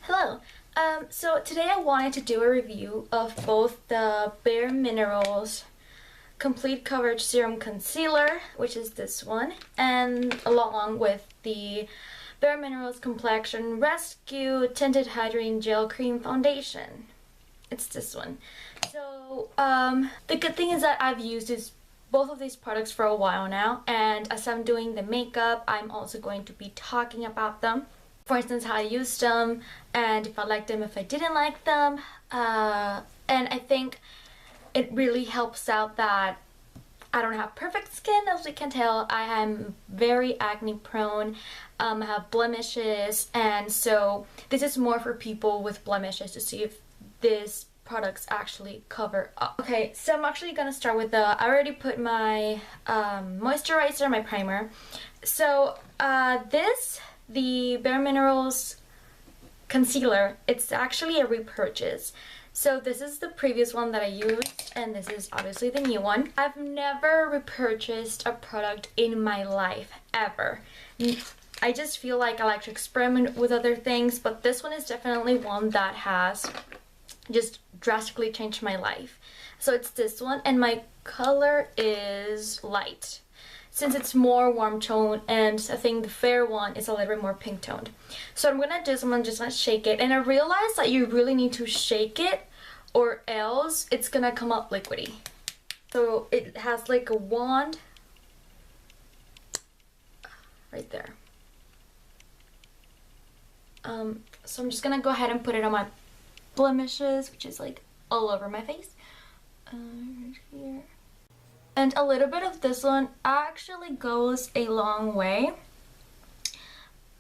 Hello. So today I wanted to do a review of both the BareMinerals Complete Coverage Serum Concealer, which is this one, and along with the BareMinerals Complexion Rescue Tinted Hydrating Gel Cream Foundation. It's this one. So the good thing is that I've used both of these products for a while now, and as I'm doing the makeup, I'm also going to be talking about them. For instance, how I used them, and if I liked them, if I didn't like them. And I think it really helps out that I don't have perfect skin, as we can tell. I am very acne prone. I have blemishes, and so this is more for people with blemishes to see if these products actually cover up. Okay, so I'm actually gonna start with I already put my moisturizer, my primer. So the BareMinerals concealer, it's actually a repurchase. So this is the previous one that I used, and this is obviously the new one. I've never repurchased a product in my life, ever. I just feel like I like to experiment with other things, but this one is definitely one that has just drastically changed my life. So it's this one, and my color is light, since it's more warm tone, and I think the fair one is a little bit more pink toned. So I'm just gonna shake it, and I realized that you really need to shake it or else it's gonna come out liquidy. So it has like a wand right there. So I'm just gonna go ahead and put it on my blemishes, which is like all over my face. Right here. And a little bit of this one actually goes a long way.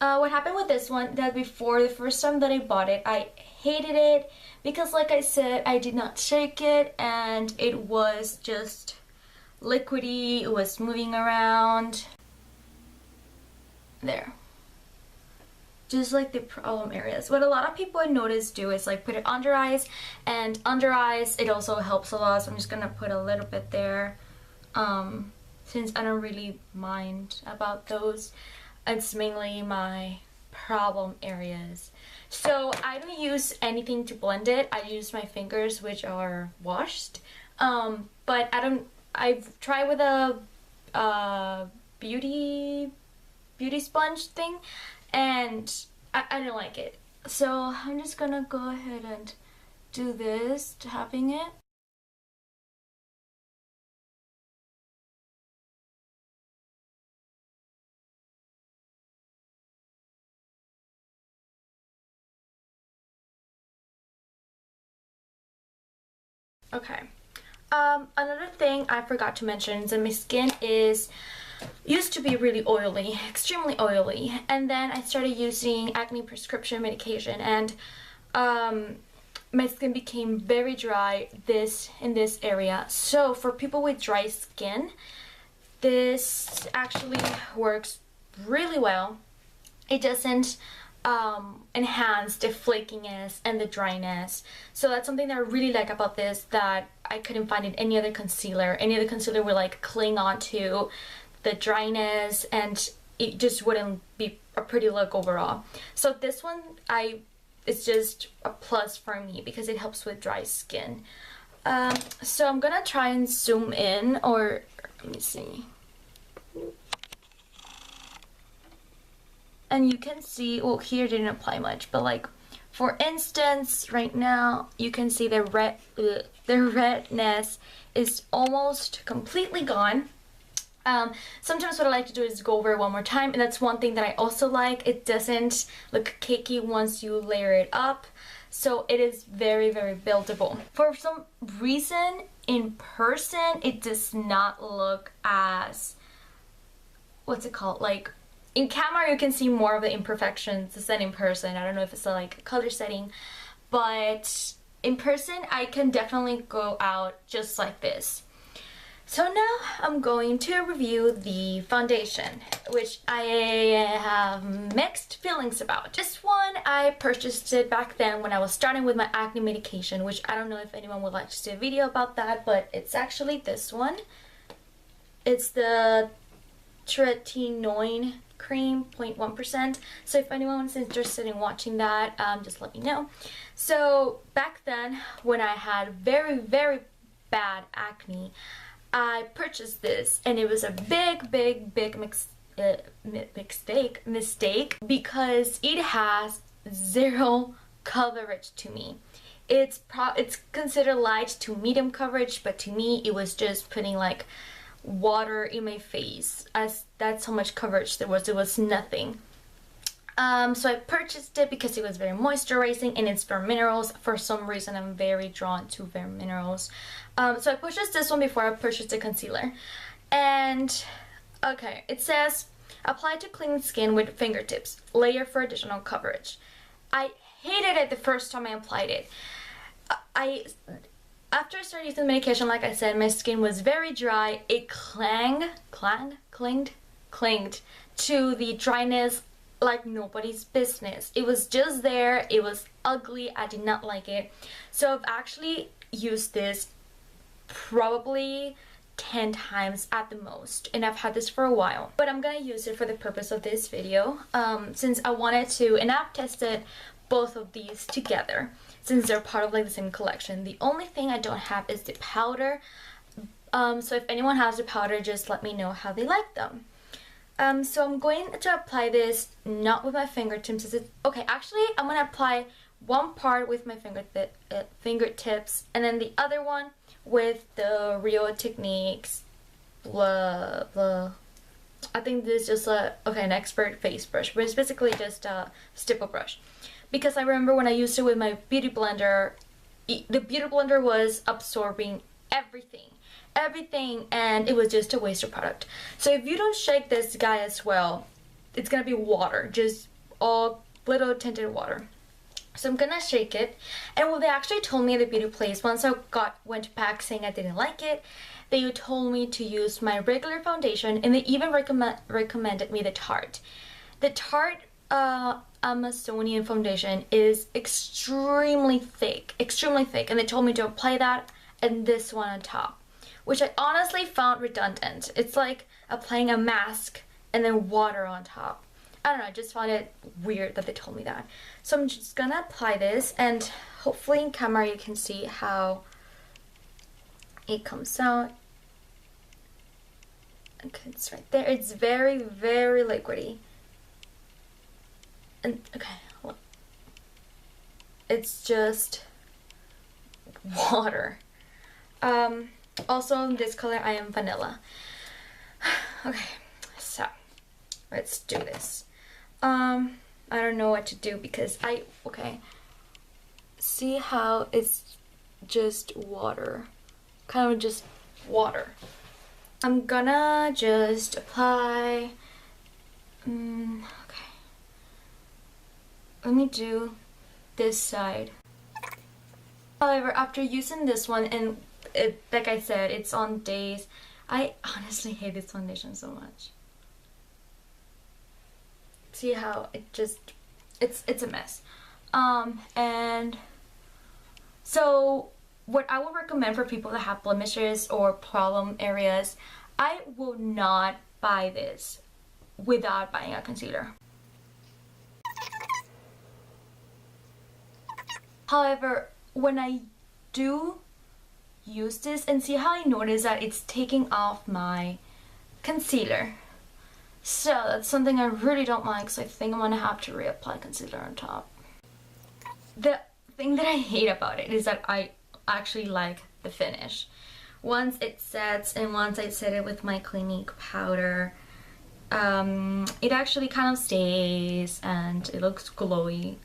What happened with this one, that before, the first time that I bought it, I hated it because, like I said, I did not shake it and it was just liquidy. It was moving around. There. Just like the problem areas. What a lot of people I notice do is like put it under eyes, and under eyes it also helps a lot, so I'm just gonna put a little bit there. Since I don't really mind about those, it's mainly my problem areas. So I don't use anything to blend it. I use my fingers, which are washed. But I've tried with a beauty sponge thing, and I don't like it. So I'm just gonna go ahead and do this, tapping it. Okay. Another thing I forgot to mention is that my skin used to be really oily, extremely oily, and then I started using acne prescription medication, and my skin became very dry in this area. So for people with dry skin, this actually works really well. It doesn't enhance the flakiness and the dryness. So that's something that I really like about this, that I couldn't find in any other concealer. Any other concealer would like cling on to the dryness and it just wouldn't be a pretty look overall. So this one, it's just a plus for me because it helps with dry skin. So I'm gonna try and zoom in, or let me see. And you can see, well, here didn't apply much, but like, for instance, right now, you can see the redness is almost completely gone. Sometimes what I like to do is go over it one more time, and that's one thing that I also like. It doesn't look cakey once you layer it up, so it is very, very buildable. For some reason, in person, it does not look as, what's it called, like, in camera you can see more of the imperfections than in person. I don't know if it's like color setting, but in person I can definitely go out just like this. So now I'm going to review the foundation, which I have mixed feelings about. This one, I purchased it back then when I was starting with my acne medication, which I don't know if anyone would like to see a video about that, but it's actually this one. It's the tretinoin cream, 0.1%. So if anyone's interested in watching that, just let me know. So back then, when I had very, very bad acne, I purchased this, and it was a big mistake because it has zero coverage to me. It's considered light to medium coverage, but to me it was just putting like water in my face, as that's how much coverage there was. It was nothing. So I purchased it because it was very moisturizing, and it's BareMinerals. For some reason I'm very drawn to BareMinerals. So I purchased this one before I purchased the concealer. And okay, it says apply to clean skin with fingertips, layer for additional coverage. I hated it the first time I applied it. After I started using the medication, like I said, my skin was very dry. It clinged to the dryness like nobody's business. It was just there. It was ugly. I did not like it. So I've actually used this probably 10 times at the most, and I've had this for a while, but I'm gonna use it for the purpose of this video, since I wanted to, and I've tested both of these together since they're part of like the same collection. The only thing I don't have is the powder, so if anyone has the powder, just let me know how they like them. So I'm going to apply this not with my fingertips. Okay, actually I'm gonna apply one part with my fingertips, and then the other one with the Rio Techniques blah blah. I think this is just an expert face brush, but it's basically just a stipple brush, because I remember when I used it with my beauty blender, the beauty blender was absorbing everything, and it was just a waste of product. So if you don't shake this guy as well, it's gonna be water, just all little tinted water. So I'm gonna shake it, and well, they actually told me at the beauty place, once I went back saying I didn't like it, they told me to use my regular foundation, and they even recommended me the Tarte. The Tarte Amazonian foundation is extremely thick, and they told me to apply that and this one on top, which I honestly found redundant. It's like applying a mask and then water on top. I don't know, I just found it weird that they told me that. So I'm just gonna apply this, and hopefully in camera you can see how it comes out. Okay, it's right there. It's very, very liquidy. And okay, look. It's just water. Also in this color I am vanilla. Okay, so let's do this. I don't know what to do because okay, see how it's just water, kind of just water. I'm gonna just apply, okay, let me do this side. However, after using this one, and like I said, it's on days, I honestly hate this foundation so much. See how it just, it's a mess. And so what I would recommend for people that have blemishes or problem areas, I will not buy this without buying a concealer. However, when I do use this, and see how I notice that it's taking off my concealer. So that's something I really don't like, so I think I'm gonna have to reapply concealer on top. The thing that I hate about it is that I actually like the finish. Once it sets, and once I set it with my Clinique powder, it actually kind of stays and it looks glowy.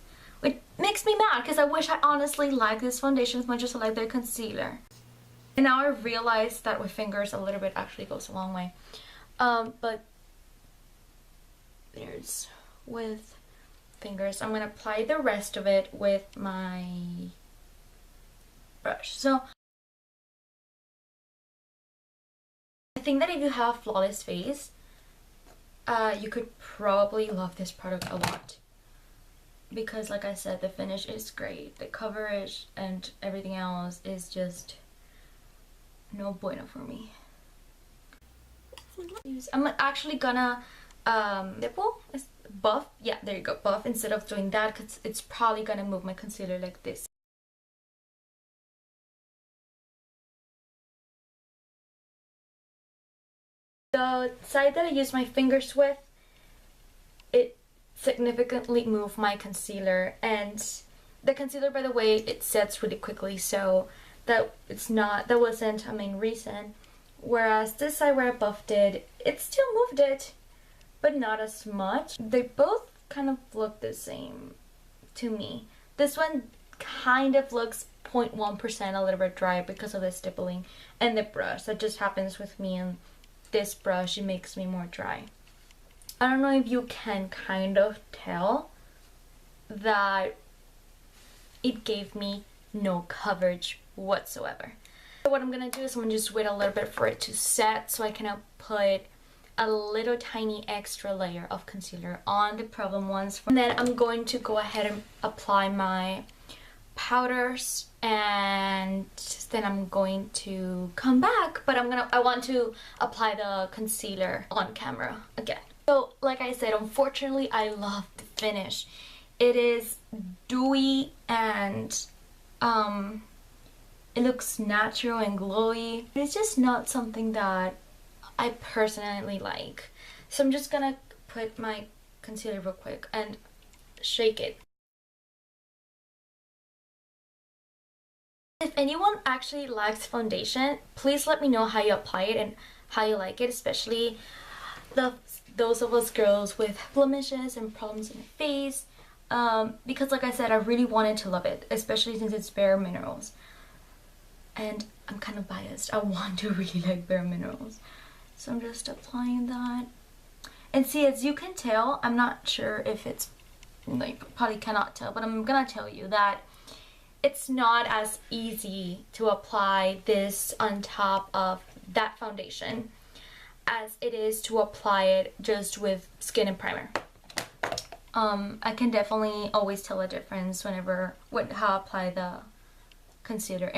It makes me mad because I wish I honestly liked this foundation as much as I like their concealer. And now I realize that with fingers a little bit actually goes a long way. But there's with fingers. I'm gonna apply the rest of it with my brush. So I think that if you have a flawless face, you could probably love this product a lot, because like I said, the finish is great, the coverage and everything else is just no bueno for me. I'm actually gonna nipple is buff. Yeah, there you go, buff, instead of doing that, because it's probably gonna move my concealer like this. The side that I use my fingers with, it significantly moved my concealer, and the concealer, by the way, it sets really quickly, so that wasn't a main reason. Whereas this side where I buffed it, it still moved it, but not as much. They both kind of look the same to me. This one kind of looks 0.1% a little bit dry because of the stippling and the brush. That just happens with me, and this brush, it makes me more dry. I don't know if you can kind of tell that it gave me no coverage whatsoever. So what I'm gonna do is I'm gonna just wait a little bit for it to set so I can put a little tiny extra layer of concealer on the problem ones. And then I'm going to go ahead and apply my powders, and then I'm going to come back, but I want to apply the concealer on camera again. So like I said, unfortunately, I love the finish. It is dewy and it looks natural and glowy. It's just not something that I personally like. So I'm just gonna put my concealer real quick and shake it. If anyone actually likes foundation, please let me know how you apply it and how you like it, especially those of us girls with blemishes and problems in the face. Because like I said, I really wanted to love it, especially since it's BareMinerals. And I'm kind of biased. I want to really like BareMinerals. So I'm just applying that. And see, as you can tell, I'm not sure if it's, like, probably cannot tell, but I'm gonna tell you that it's not as easy to apply this on top of that foundation as it is to apply it just with skin and primer. I can definitely always tell a difference how I apply the concealer.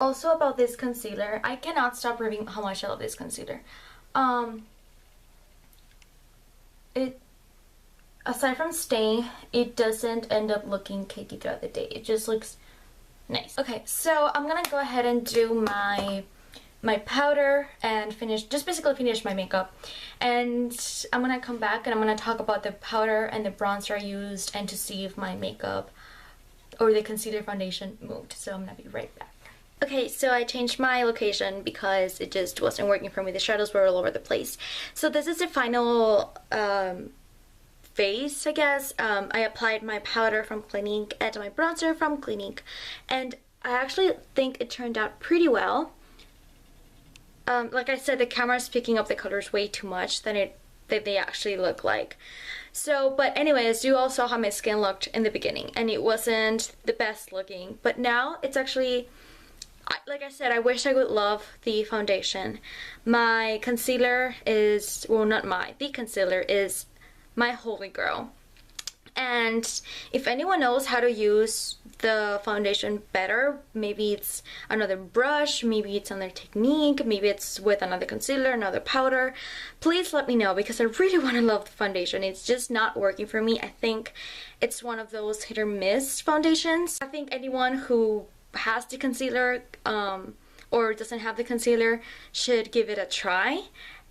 Also about this concealer, I cannot stop raving how much I love this concealer. Aside from staying, it doesn't end up looking cakey throughout the day. It just looks nice. Okay, so I'm gonna go ahead and do my powder and basically finish my makeup. And I'm gonna come back and I'm gonna talk about the powder and the bronzer I used, and to see if my makeup or the concealer foundation moved. So I'm gonna be right back. Okay, so I changed my location because it just wasn't working for me. The shadows were all over the place. So this is the final phase, I guess. I applied my powder from Clinique and my bronzer from Clinique, and I actually think it turned out pretty well. Like I said, the camera's picking up the colors way too much than they actually look like. So, but anyways, you all saw how my skin looked in the beginning, and it wasn't the best looking, but now it's actually, like I said, I wish I would love the foundation. My concealer is, well, the concealer is my holy grail. And if anyone knows how to use the foundation better, maybe it's another brush, maybe it's another technique, maybe it's with another concealer, another powder, please let me know, because I really want to love the foundation. It's just not working for me. I think it's one of those hit or miss foundations. I think anyone who has the concealer or doesn't have the concealer should give it a try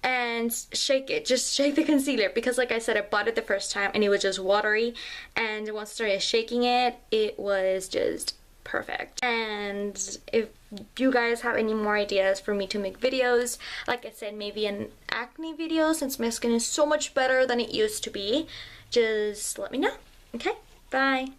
and shake it. Just shake the concealer, because like I said, I bought it the first time and it was just watery, and once I started shaking it, it was just perfect. And if you guys have any more ideas for me to make videos, like I said, maybe an acne video, since my skin is so much better than it used to be, just let me know. Okay, bye.